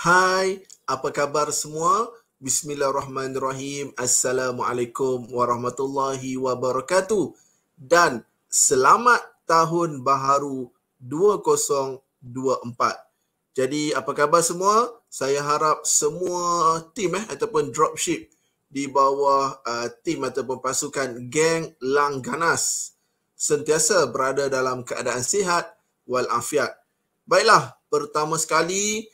Hai, apa khabar semua? Bismillahirrahmanirrahim. Assalamualaikum warahmatullahi wabarakatuh. Dan selamat tahun baharu 2024. Jadi apa khabar semua? Saya harap semua tim ataupun dropship di bawah tim ataupun pasukan geng Langganas sentiasa berada dalam keadaan sihat walafiat. Baiklah, pertama sekali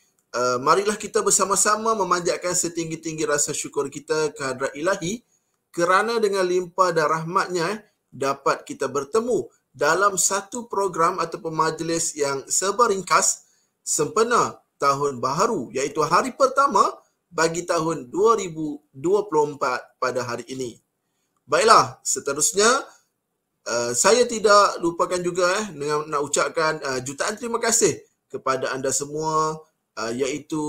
marilah kita bersama-sama memanjatkan setinggi-tinggi rasa syukur kita kehadrat Ilahi kerana dengan limpah dan rahmatnya dapat kita bertemu dalam satu program ataupun majlis yang serba ringkas sempena tahun baharu, iaitu hari pertama bagi tahun 2024 pada hari ini. Baiklah, seterusnya saya tidak lupakan juga dengan nak ucapkan jutaan terima kasih kepada anda semua, iaitu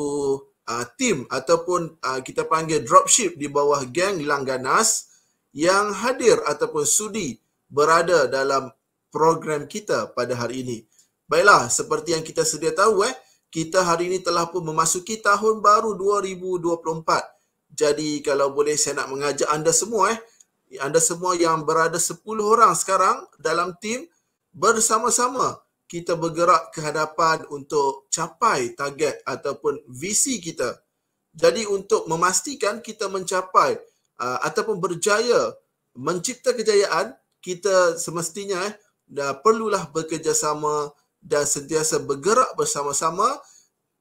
tim ataupun kita panggil dropship di bawah geng Langganas yang hadir ataupun sudi berada dalam program kita pada hari ini. Baiklah, seperti yang kita sedia tahu, kita hari ini telah pun memasuki tahun baru 2024. Jadi kalau boleh saya nak mengajak anda semua yang berada 10 orang sekarang dalam tim, bersama-sama kita bergerak ke hadapan untuk capai target ataupun visi kita. Jadi untuk memastikan kita mencapai ataupun berjaya mencipta kejayaan, kita semestinya perlulah bekerjasama dan sentiasa bergerak bersama-sama,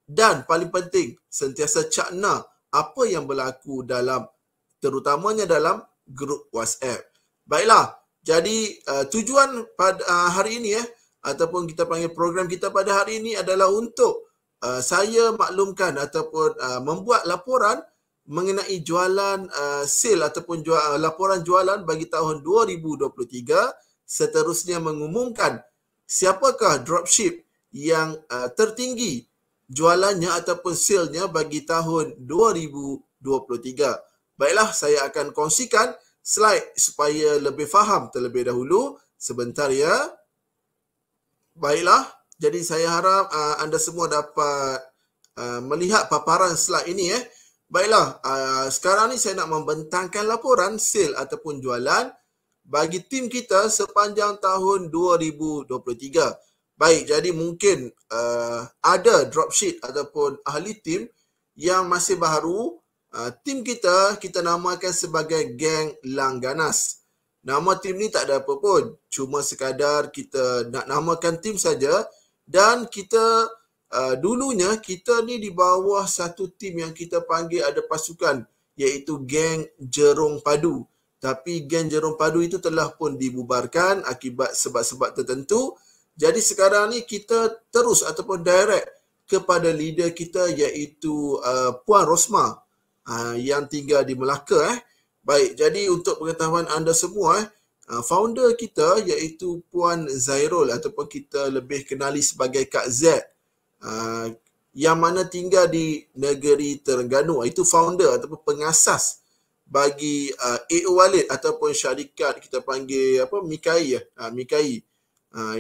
dan paling penting sentiasa cakna apa yang berlaku dalam, terutamanya dalam grup WhatsApp. Baiklah, jadi tujuan pada hari ini ataupun kita panggil program kita pada hari ini adalah untuk saya maklumkan ataupun membuat laporan mengenai jualan sale ataupun laporan jualan bagi tahun 2023, seterusnya mengumumkan siapakah dropship yang tertinggi jualannya ataupun sale-nya bagi tahun 2023. Baiklah, saya akan kongsikan slide supaya lebih faham terlebih dahulu. Sebentar ya. Baiklah, jadi saya harap anda semua dapat melihat paparan slide ini. Baiklah, sekarang ni saya nak membentangkan laporan sale ataupun jualan bagi tim kita sepanjang tahun 2023. Baik, jadi mungkin ada dropship ataupun ahli tim yang masih baru. Tim kita namakan sebagai geng Langganas. Nama tim ni tak ada apa pun, cuma sekadar kita nak namakan tim saja. Dan kita dulunya kita ni di bawah satu tim yang kita panggil ada pasukan, iaitu geng Jerung Padu. Tapi geng Jerung Padu itu telah pun dibubarkan akibat sebab-sebab tertentu. Jadi sekarang ni kita terus ataupun direct kepada leader kita, iaitu Puan Rosma yang tinggal di Melaka. Baik, jadi untuk pengetahuan anda semua, founder kita iaitu Puan Zairul ataupun kita lebih kenali sebagai Kak Z, yang mana tinggal di negeri Terengganu. Itu founder ataupun pengasas bagi AO Walid ataupun syarikat kita panggil Mikai.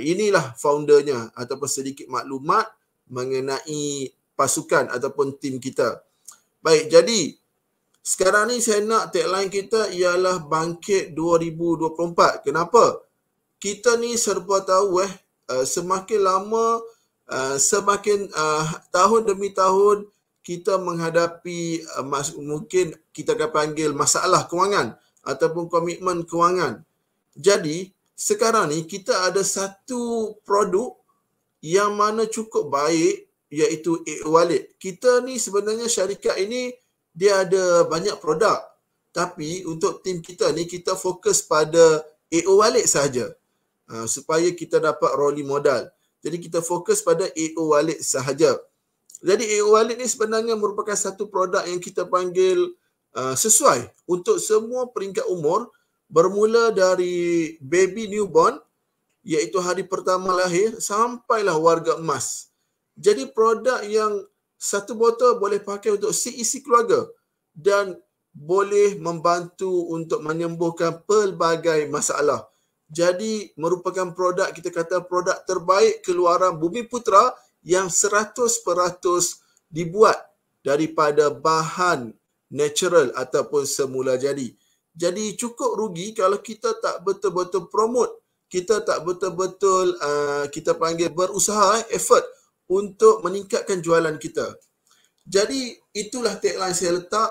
Inilah foundernya ataupun sedikit maklumat mengenai pasukan ataupun tim kita. Baik, jadi sekarang ni saya nak tagline kita ialah Bangkit 2024. Kenapa? Kita ni serba tahu semakin lama, semakin tahun demi tahun kita menghadapi mungkin kita akan panggil masalah kewangan ataupun komitmen kewangan. Jadi sekarang ni kita ada satu produk yang mana cukup baik, iaitu AO Wallet. Kita ni sebenarnya syarikat ini dia ada banyak produk, tapi untuk tim kita ni kita fokus pada AO Wallet sahaja, supaya kita dapat rolling modal. Jadi kita fokus pada AO Wallet sahaja. Jadi AO Wallet ni sebenarnya merupakan satu produk yang kita panggil sesuai untuk semua peringkat umur, bermula dari baby newborn, iaitu hari pertama lahir, sampailah warga emas. Jadi produk yang satu botol boleh pakai untuk seisi keluarga dan boleh membantu untuk menyembuhkan pelbagai masalah. Jadi merupakan produk, kita kata produk terbaik keluaran Bumi Putra yang 100% dibuat daripada bahan natural ataupun semula jadi. Jadi cukup rugi kalau kita tak betul-betul promote, kita tak betul-betul kita panggil berusaha, effort untuk meningkatkan jualan kita. Jadi itulah tagline saya letak,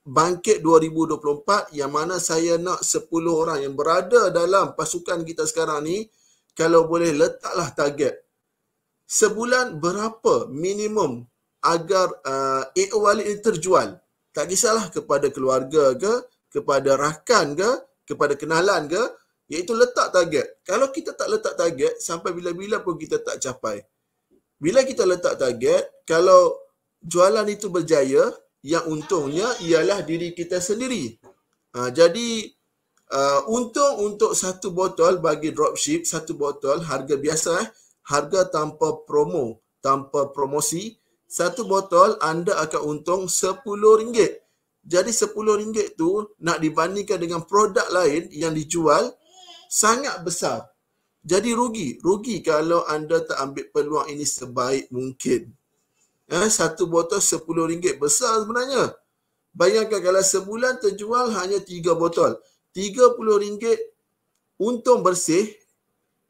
Bangkit 2024, yang mana saya nak 10 orang yang berada dalam pasukan kita sekarang ni, kalau boleh letaklah target. Sebulan berapa minimum agar wallet ini terjual. Tak kisahlah kepada keluarga ke, kepada rakan ke, kepada kenalan ke, iaitu letak target. Kalau kita tak letak target, sampai bila-bila pun kita tak capai. Bila kita letak target, kalau jualan itu berjaya, yang untungnya ialah diri kita sendiri. Jadi, untung untuk satu botol bagi dropship, satu botol harga biasa, harga tanpa promo, tanpa promosi, satu botol anda akan untung RM10. Jadi RM10 tu nak dibandingkan dengan produk lain yang dijual sangat besar. Jadi rugi kalau anda tak ambil peluang ini sebaik mungkin. Satu botol RM10 besar sebenarnya. Bayangkan kalau sebulan terjual hanya 3 botol. RM30 untung bersih,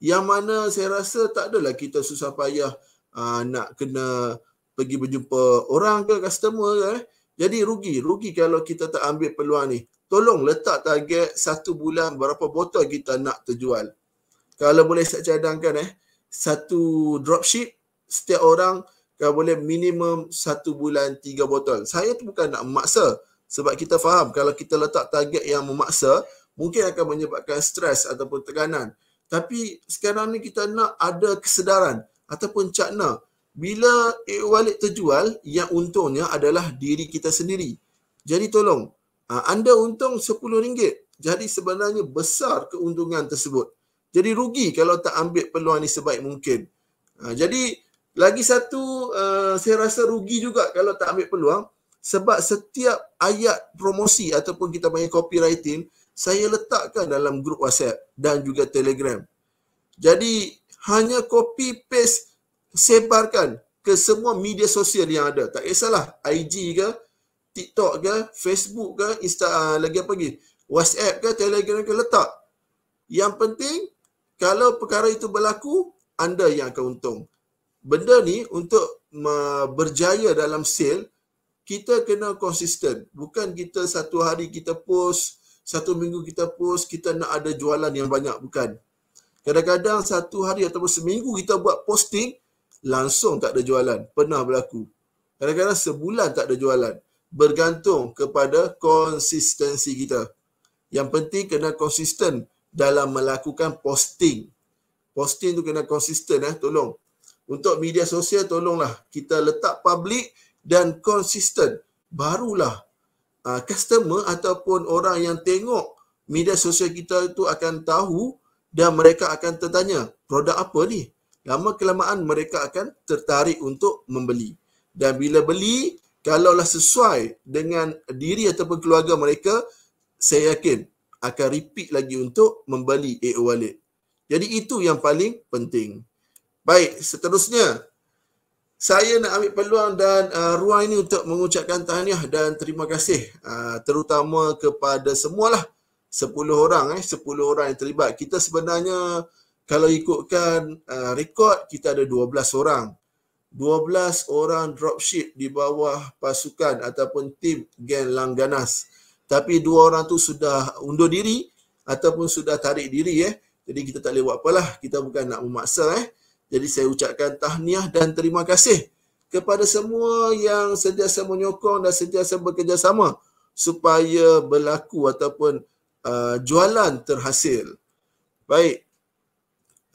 yang mana saya rasa tak adalah kita susah payah nak kena pergi berjumpa orang ke, customer ke. Jadi rugi kalau kita tak ambil peluang ni. Tolong letak target satu bulan berapa botol kita nak terjual. Kalau boleh saya cadangkan satu dropship, setiap orang kalau boleh minimum satu bulan 3 botol. Saya tu bukan nak memaksa, sebab kita faham kalau kita letak target yang memaksa, mungkin akan menyebabkan stres ataupun tekanan. Tapi sekarang ni kita nak ada kesedaran ataupun cakna. Bila e-wallet terjual, yang untungnya adalah diri kita sendiri. Jadi tolong, anda untung RM10. Jadi sebenarnya besar keuntungan tersebut. Jadi rugi kalau tak ambil peluang ni sebaik mungkin. Jadi lagi satu, saya rasa rugi juga kalau tak ambil peluang, sebab setiap ayat promosi ataupun kita panggil copywriting, saya letakkan dalam grup WhatsApp dan juga Telegram. Jadi hanya copy paste, sebarkan ke semua media sosial yang ada. Tak kisahlah IG ke, TikTok ke, Facebook ke, lagi apa lagi, WhatsApp ke, Telegram ke, letak. Yang penting kalau perkara itu berlaku, anda yang akan untung. Benda ni untuk berjaya dalam sale, kita kena konsisten. Bukan kita satu hari kita post, satu minggu kita post, kita nak ada jualan yang banyak. Bukan. Kadang-kadang satu hari ataupun seminggu kita buat posting, langsung tak ada jualan. Pernah berlaku. Kadang-kadang sebulan tak ada jualan. Bergantung kepada konsistensi kita. Yang penting kena konsisten dalam melakukan posting. Posting tu kena konsisten, tolong. Untuk media sosial, tolonglah kita letak public dan konsisten. Barulah customer ataupun orang yang tengok media sosial kita itu akan tahu dan mereka akan tertanya, produk apa ni? Lama kelamaan mereka akan tertarik untuk membeli. Dan bila beli, kalaulah sesuai dengan diri ataupun keluarga mereka, saya yakin akan repeat lagi untuk membeli e-wallet. Jadi itu yang paling penting. Baik, seterusnya saya nak ambil peluang dan ruang ini untuk mengucapkan tahniah dan terima kasih terutama kepada semualah 10 orang 10 orang yang terlibat. Kita sebenarnya kalau ikutkan rekod, kita ada 12 orang. 12 orang dropship di bawah pasukan ataupun tim Geng Langganas. Tapi 2 orang tu sudah undur diri ataupun sudah tarik diri. Jadi kita tak boleh buat apalah. Kita bukan nak memaksa. Jadi saya ucapkan tahniah dan terima kasih kepada semua yang sentiasa menyokong dan sentiasa bekerjasama supaya berlaku ataupun jualan terhasil. Baik.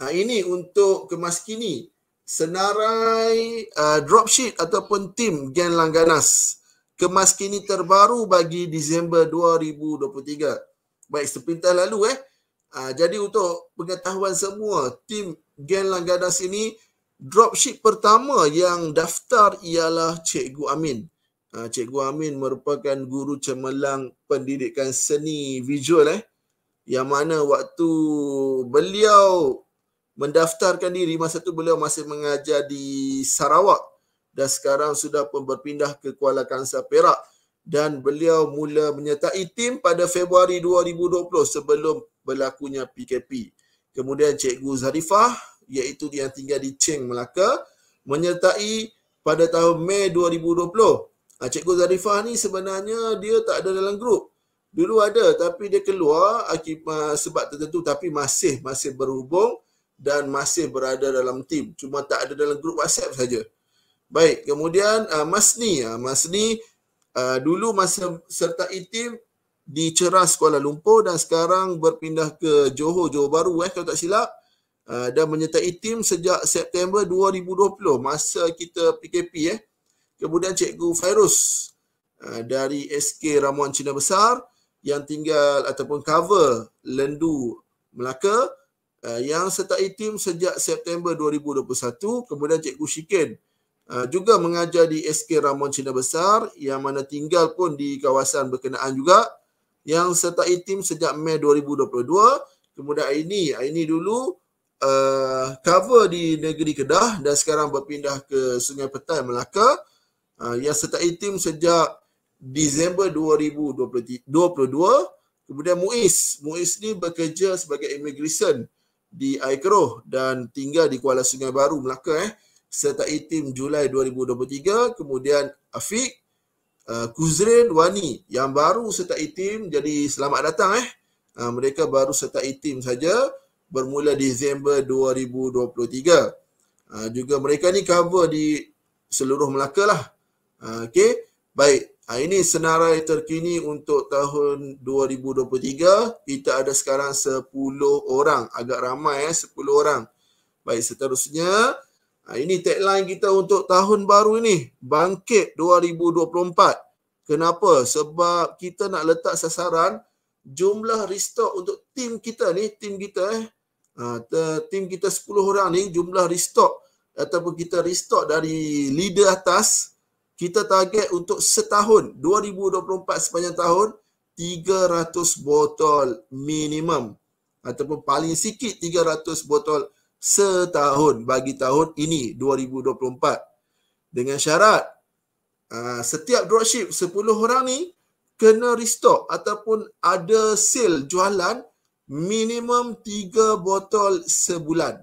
Ini untuk kemas kini senarai dropship ataupun tim Geng Langganas. Kemas kini terbaru bagi Disember 2023. Baik, sepintas lalu jadi untuk pengetahuan semua, tim Geng Langganas ini dropship pertama yang daftar ialah Cikgu Amin. Cikgu Amin merupakan guru cemerlang pendidikan seni visual yang mana waktu beliau mendaftarkan diri, masa tu beliau masih mengajar di Sarawak dan sekarang sudah pun berpindah ke Kuala Kangsar Perak, dan beliau mula menyertai tim pada Februari 2020 sebelum berlakunya PKP. Kemudian Cikgu Zarifah, iaitu yang tinggal di Cheng, Melaka, menyertai pada tahun Mei 2020. Cikgu Zarifah ni sebenarnya dia tak ada dalam grup. Dulu ada tapi dia keluar akibat sebab tertentu, tapi masih berhubung dan masih berada dalam tim. Cuma tak ada dalam grup WhatsApp saja. Baik, kemudian Masni. Masni dulu masa sertai tim di Ceras, Kuala Lumpur, dan sekarang berpindah ke Johor Bahru kalau tak silap, dan menyertai tim sejak September 2020 masa kita PKP. Kemudian Cikgu Fairuz dari SK Ramuan Cina Besar yang tinggal ataupun cover Lendu, Melaka, yang sertai tim sejak September 2021. Kemudian Cikgu Syikin juga mengajar di SK Ramuan Cina Besar yang mana tinggal pun di kawasan berkenaan juga, yang sertai tim sejak Mei 2022. Kemudian Aini dulu cover di negeri Kedah dan sekarang berpindah ke Sungai Petai, Melaka, yang sertai tim sejak Disember 2022. Kemudian Muiz ni bekerja sebagai immigration di Aikeroh dan tinggal di Kuala Sungai Baru, Melaka, sertai tim Julai 2023. Kemudian Afiq, Kuzrin, Wani yang baru sertai tim, jadi selamat datang. Mereka baru sertai tim saja bermula Disember 2023. Juga mereka ni cover di seluruh Melaka lah. Okey, baik. Ini senarai terkini untuk tahun 2023. Kita ada sekarang 10 orang. Agak ramai 10 orang. Baik, seterusnya. Ini tagline kita untuk tahun baru ini. Bangkit 2024. Kenapa? Sebab kita nak letak sasaran jumlah restock untuk tim kita ni. Tim kita 10 orang ni, jumlah restock ataupun kita restock dari leader atas, kita target untuk setahun 2024 sepanjang tahun 300 botol minimum ataupun paling sikit 300 botol setahun bagi tahun ini 2024. Dengan syarat setiap dropship 10 orang ni kena restock ataupun ada sale jualan minimum 3 botol sebulan.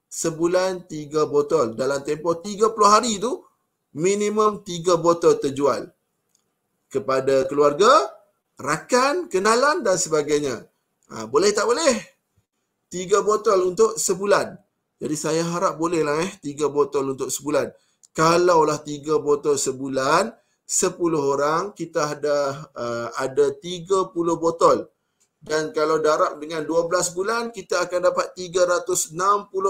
Sebulan 3 botol. Dalam tempoh 30 hari tu minimum 3 botol terjual kepada keluarga, rakan, kenalan dan sebagainya. Boleh tak boleh? 3 botol untuk sebulan. Jadi saya harap bolehlah 3 botol untuk sebulan. Kalaulah 3 botol sebulan, 10 orang, kita ada 30 botol. Dan kalau darab dengan 12 bulan, kita akan dapat 360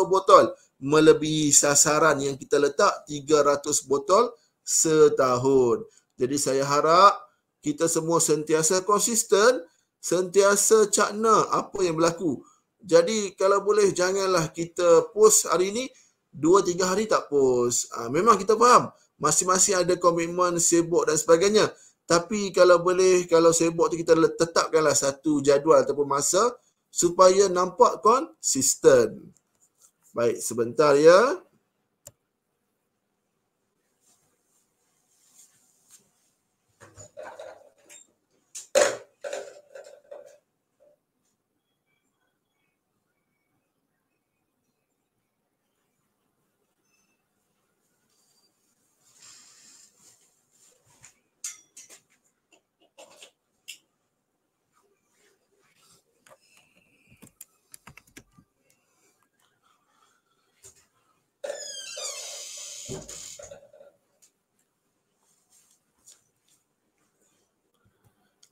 botol. Melebihi sasaran yang kita letak 300 botol setahun. Jadi saya harap kita semua sentiasa konsisten, sentiasa cakna apa yang berlaku. Jadi kalau boleh janganlah kita post hari ni, 2-3 hari tak post. Memang kita faham, masing-masing ada komitmen, sibuk dan sebagainya. Tapi kalau boleh, kalau sibuk tu kita tetapkanlah satu jadual ataupun masa supaya nampak konsisten. Baik, sebentar ya.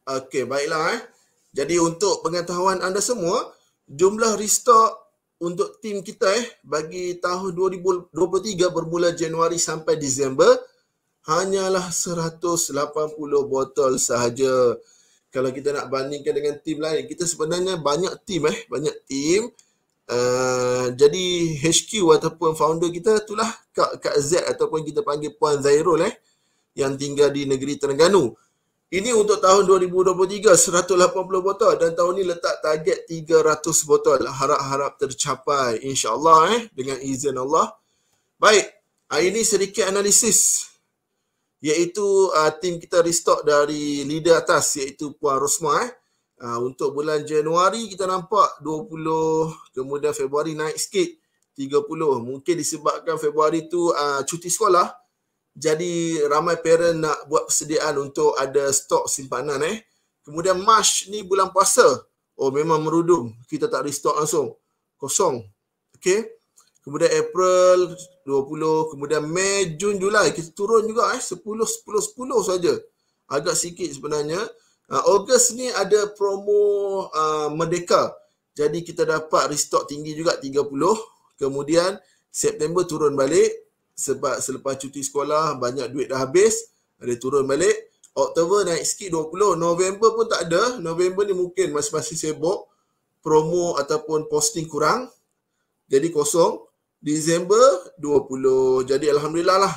Okey, baiklah. Jadi untuk pengetahuan anda semua, jumlah restock untuk tim kita bagi tahun 2023 bermula Januari sampai Disember hanyalah 180 botol sahaja. Kalau kita nak bandingkan dengan tim lain, kita sebenarnya banyak tim banyak tim. Jadi HQ ataupun founder kita itulah Kak Z ataupun kita panggil Puan Zairul yang tinggal di negeri Terengganu. Ini untuk tahun 2023 180 botol dan tahun ni letak target 300 botol. Harap-harap tercapai insya-Allah dengan izin Allah. Baik. Ini sedikit analisis, iaitu tim kita restock dari leader atas, iaitu Puan Rosmah. Untuk bulan Januari kita nampak 20, kemudian Februari naik sikit 30. Mungkin disebabkan Februari tu cuti sekolah, jadi ramai parent nak buat persediaan untuk ada stok simpanan. Kemudian Mac ni bulan puasa, memang merudum, kita tak restock langsung, kosong. Okay. Kemudian April 20, kemudian Mei, Jun, Julai kita turun juga 10 saja. Agak sikit sebenarnya. Ogos ni ada promo Merdeka. Jadi kita dapat restock tinggi juga 30. Kemudian September turun balik sebab selepas cuti sekolah banyak duit dah habis, ada turun balik. Oktober naik sikit 20. November pun tak ada. November ni mungkin masing-masing sibuk, promo ataupun posting kurang, jadi kosong. Disember 20. Jadi alhamdulillah lah,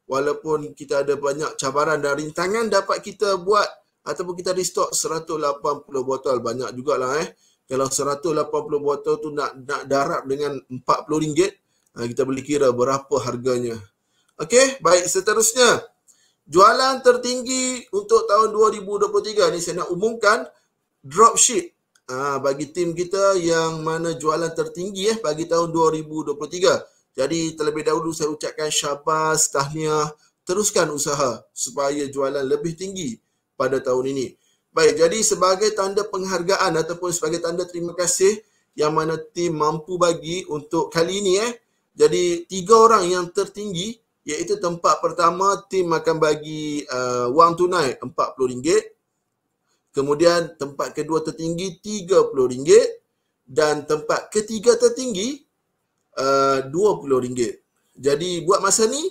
walaupun kita ada banyak cabaran dan rintangan, dapat kita buat ataupun kita restock 180 botol. Banyak jugalah Kalau 180 botol tu nak darab dengan RM40, kita boleh kira berapa harganya. Okey, baik, seterusnya. Jualan tertinggi untuk tahun 2023 ni saya nak umumkan dropship. Bagi tim kita yang mana jualan tertinggi bagi tahun 2023. Jadi terlebih dahulu saya ucapkan syabas, tahniah, teruskan usaha supaya jualan lebih tinggi pada tahun ini. Baik, jadi sebagai tanda penghargaan ataupun sebagai tanda terima kasih yang mana tim mampu bagi untuk kali ini jadi 3 orang yang tertinggi, iaitu tempat pertama tim akan bagi wang tunai RM40. Kemudian tempat kedua tertinggi RM30 dan tempat ketiga tertinggi RM20. Jadi buat masa ni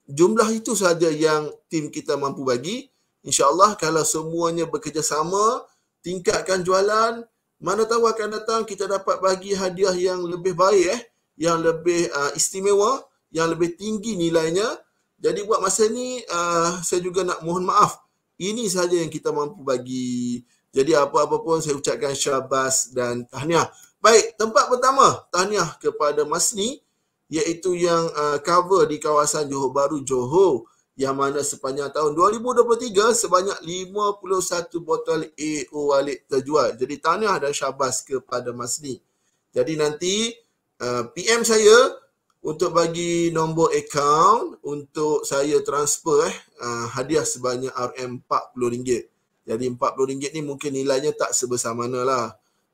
jumlah itu sahaja yang tim kita mampu bagi. InsyaAllah kalau semuanya bekerjasama, tingkatkan jualan, mana tahu akan datang kita dapat bagi hadiah yang lebih baik, yang lebih istimewa, yang lebih tinggi nilainya. Jadi buat masa ni saya juga nak mohon maaf. Ini sahaja yang kita mampu bagi. Jadi apa-apa pun saya ucapkan syabas dan tahniah. Baik, tempat pertama, tahniah kepada Masni, iaitu yang cover di kawasan Johor Bahru, Johor, yang mana sepanjang tahun 2023 sebanyak 51 botol AO Walid terjual. Jadi tahniah dan syabas kepada Masni. Jadi nanti PM saya untuk bagi nombor akaun untuk saya transfer hadiah sebanyak RM40. Jadi RM40 ni mungkin nilainya tak sebesar mana lah.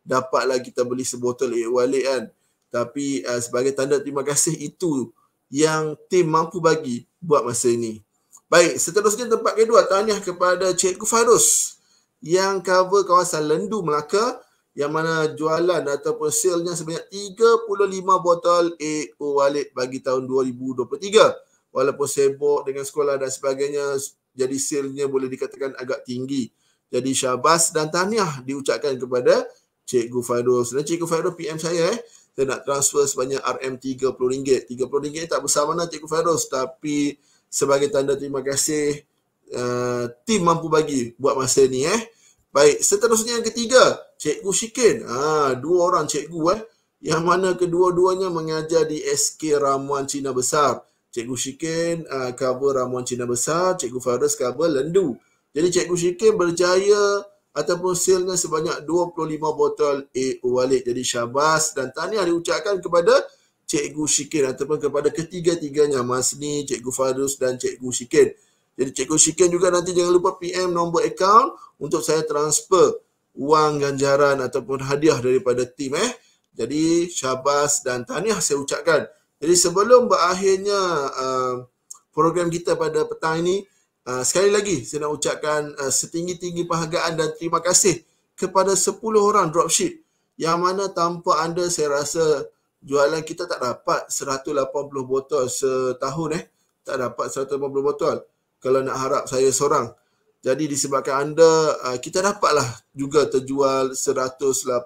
Dapatlah kita beli sebotol AO Walid kan. Tapi sebagai tanda terima kasih itu yang tim mampu bagi buat masa ini. Baik, seterusnya tempat kedua, tahniah kepada Cikgu Fairuz yang cover kawasan Lendu, Melaka, yang mana jualan ataupun sale-nya sebanyak 35 botol AO Walid bagi tahun 2023. Walaupun sibuk dengan sekolah dan sebagainya, jadi sale-nya boleh dikatakan agak tinggi. Jadi syabas dan tahniah diucapkan kepada Cikgu Fairuz. Dan Cikgu Fairuz PM saya saya nak transfer sebanyak RM30. RM30 tak besar mana Cikgu Fairuz, tapi sebagai tanda terima kasih tim mampu bagi buat masa ni Baik, seterusnya yang ketiga, Cikgu Shikin. 2 orang cikgu yang mana kedua-duanya mengajar di SK Ramuan Cina Besar. Cikgu Shikin cover Ramuan Cina Besar, Cikgu Fairuz cover Lendu. Jadi Cikgu Shikin berjaya ataupun sale-nya sebanyak 25 botol AO Walid. Jadi syabas dan tahniah diucapkan kepada Cikgu Shikin ataupun kepada ketiga-tiganya, Masni, Cikgu Fairuz dan Cikgu Shikin. Jadi Cikgu Shikin juga nanti jangan lupa PM nombor akaun untuk saya transfer wang ganjaran ataupun hadiah daripada tim Jadi syabas dan tahniah saya ucapkan. Jadi sebelum berakhirnya program kita pada petang ini, sekali lagi saya nak ucapkan setinggi-tinggi penghargaan dan terima kasih kepada 10 orang dropship yang mana tanpa anda saya rasa jualan kita tak dapat 180 botol setahun tak dapat 180 botol kalau nak harap saya seorang. Jadi disebabkan anda, kita dapatlah juga terjual 180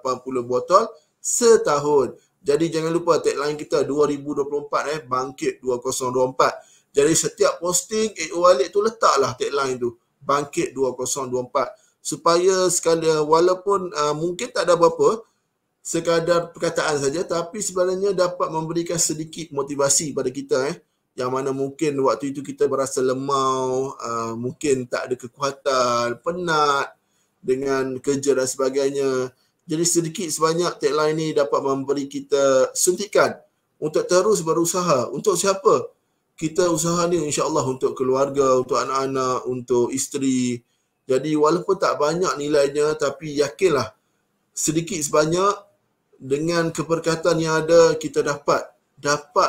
botol setahun. Jadi jangan lupa tagline kita 2024 bangkit 2024. Jadi setiap posting AO Walid tu letaklah tagline tu bangkit 2024 supaya sekadar walaupun mungkin tak ada apa-apa, sekadar perkataan saja, tapi sebenarnya dapat memberikan sedikit motivasi pada kita yang mana mungkin waktu itu kita berasa lemau, mungkin tak ada kekuatan, penat dengan kerja dan sebagainya. Jadi sedikit sebanyak tagline ni dapat memberi kita suntikan untuk terus berusaha. Untuk siapa? Kita usaha ni insya-Allah untuk keluarga, untuk anak-anak, untuk isteri. Jadi walaupun tak banyak nilainya, tapi yakinlah sedikit sebanyak dengan keberkatan yang ada kita dapat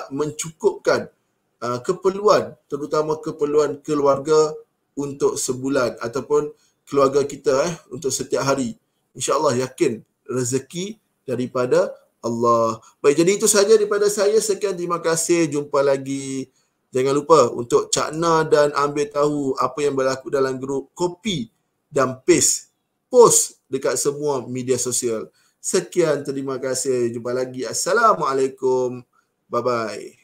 mencukupkan keperluan, terutama keperluan keluarga untuk sebulan ataupun keluarga kita untuk setiap hari. InsyaAllah yakin rezeki daripada Allah. Baik, jadi itu sahaja daripada saya. Sekian, terima kasih. Jumpa lagi. Jangan lupa untuk cakna dan ambil tahu apa yang berlaku dalam grup, copy dan paste, post dekat semua media sosial. Sekian, terima kasih. Jumpa lagi. Assalamualaikum. Bye-bye.